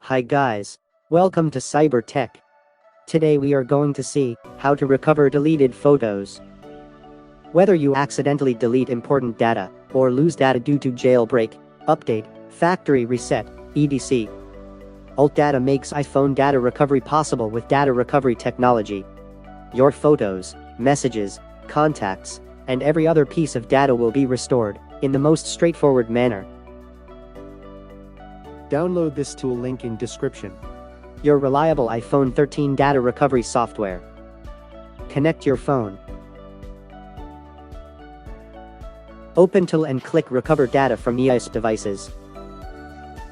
Hi guys. Welcome to Cyber Tech. Today we are going to see how to recover deleted photos. Whether you accidentally delete important data or lose data due to jailbreak, update, factory reset, etc. UltData makes iPhone data recovery possible with data recovery technology. Your photos, messages, contacts, and every other piece of data will be restored in the most straightforward manner. Download this tool link in description. Your reliable iPhone 13 data recovery software. Connect your phone. Open Tool and click Recover Data from iOS devices.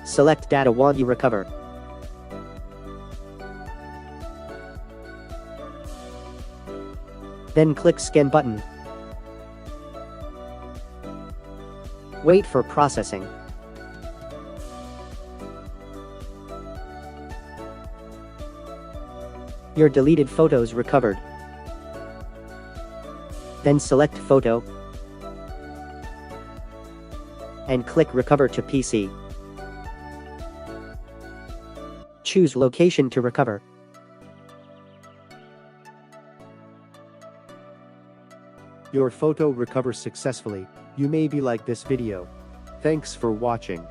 Select data want you recover. Then click Scan button. Wait for processing. Your deleted photos recovered. Then select Photo and click Recover to PC. Choose Location to recover. Your photo recovers successfully. You may be like this video. Thanks for watching.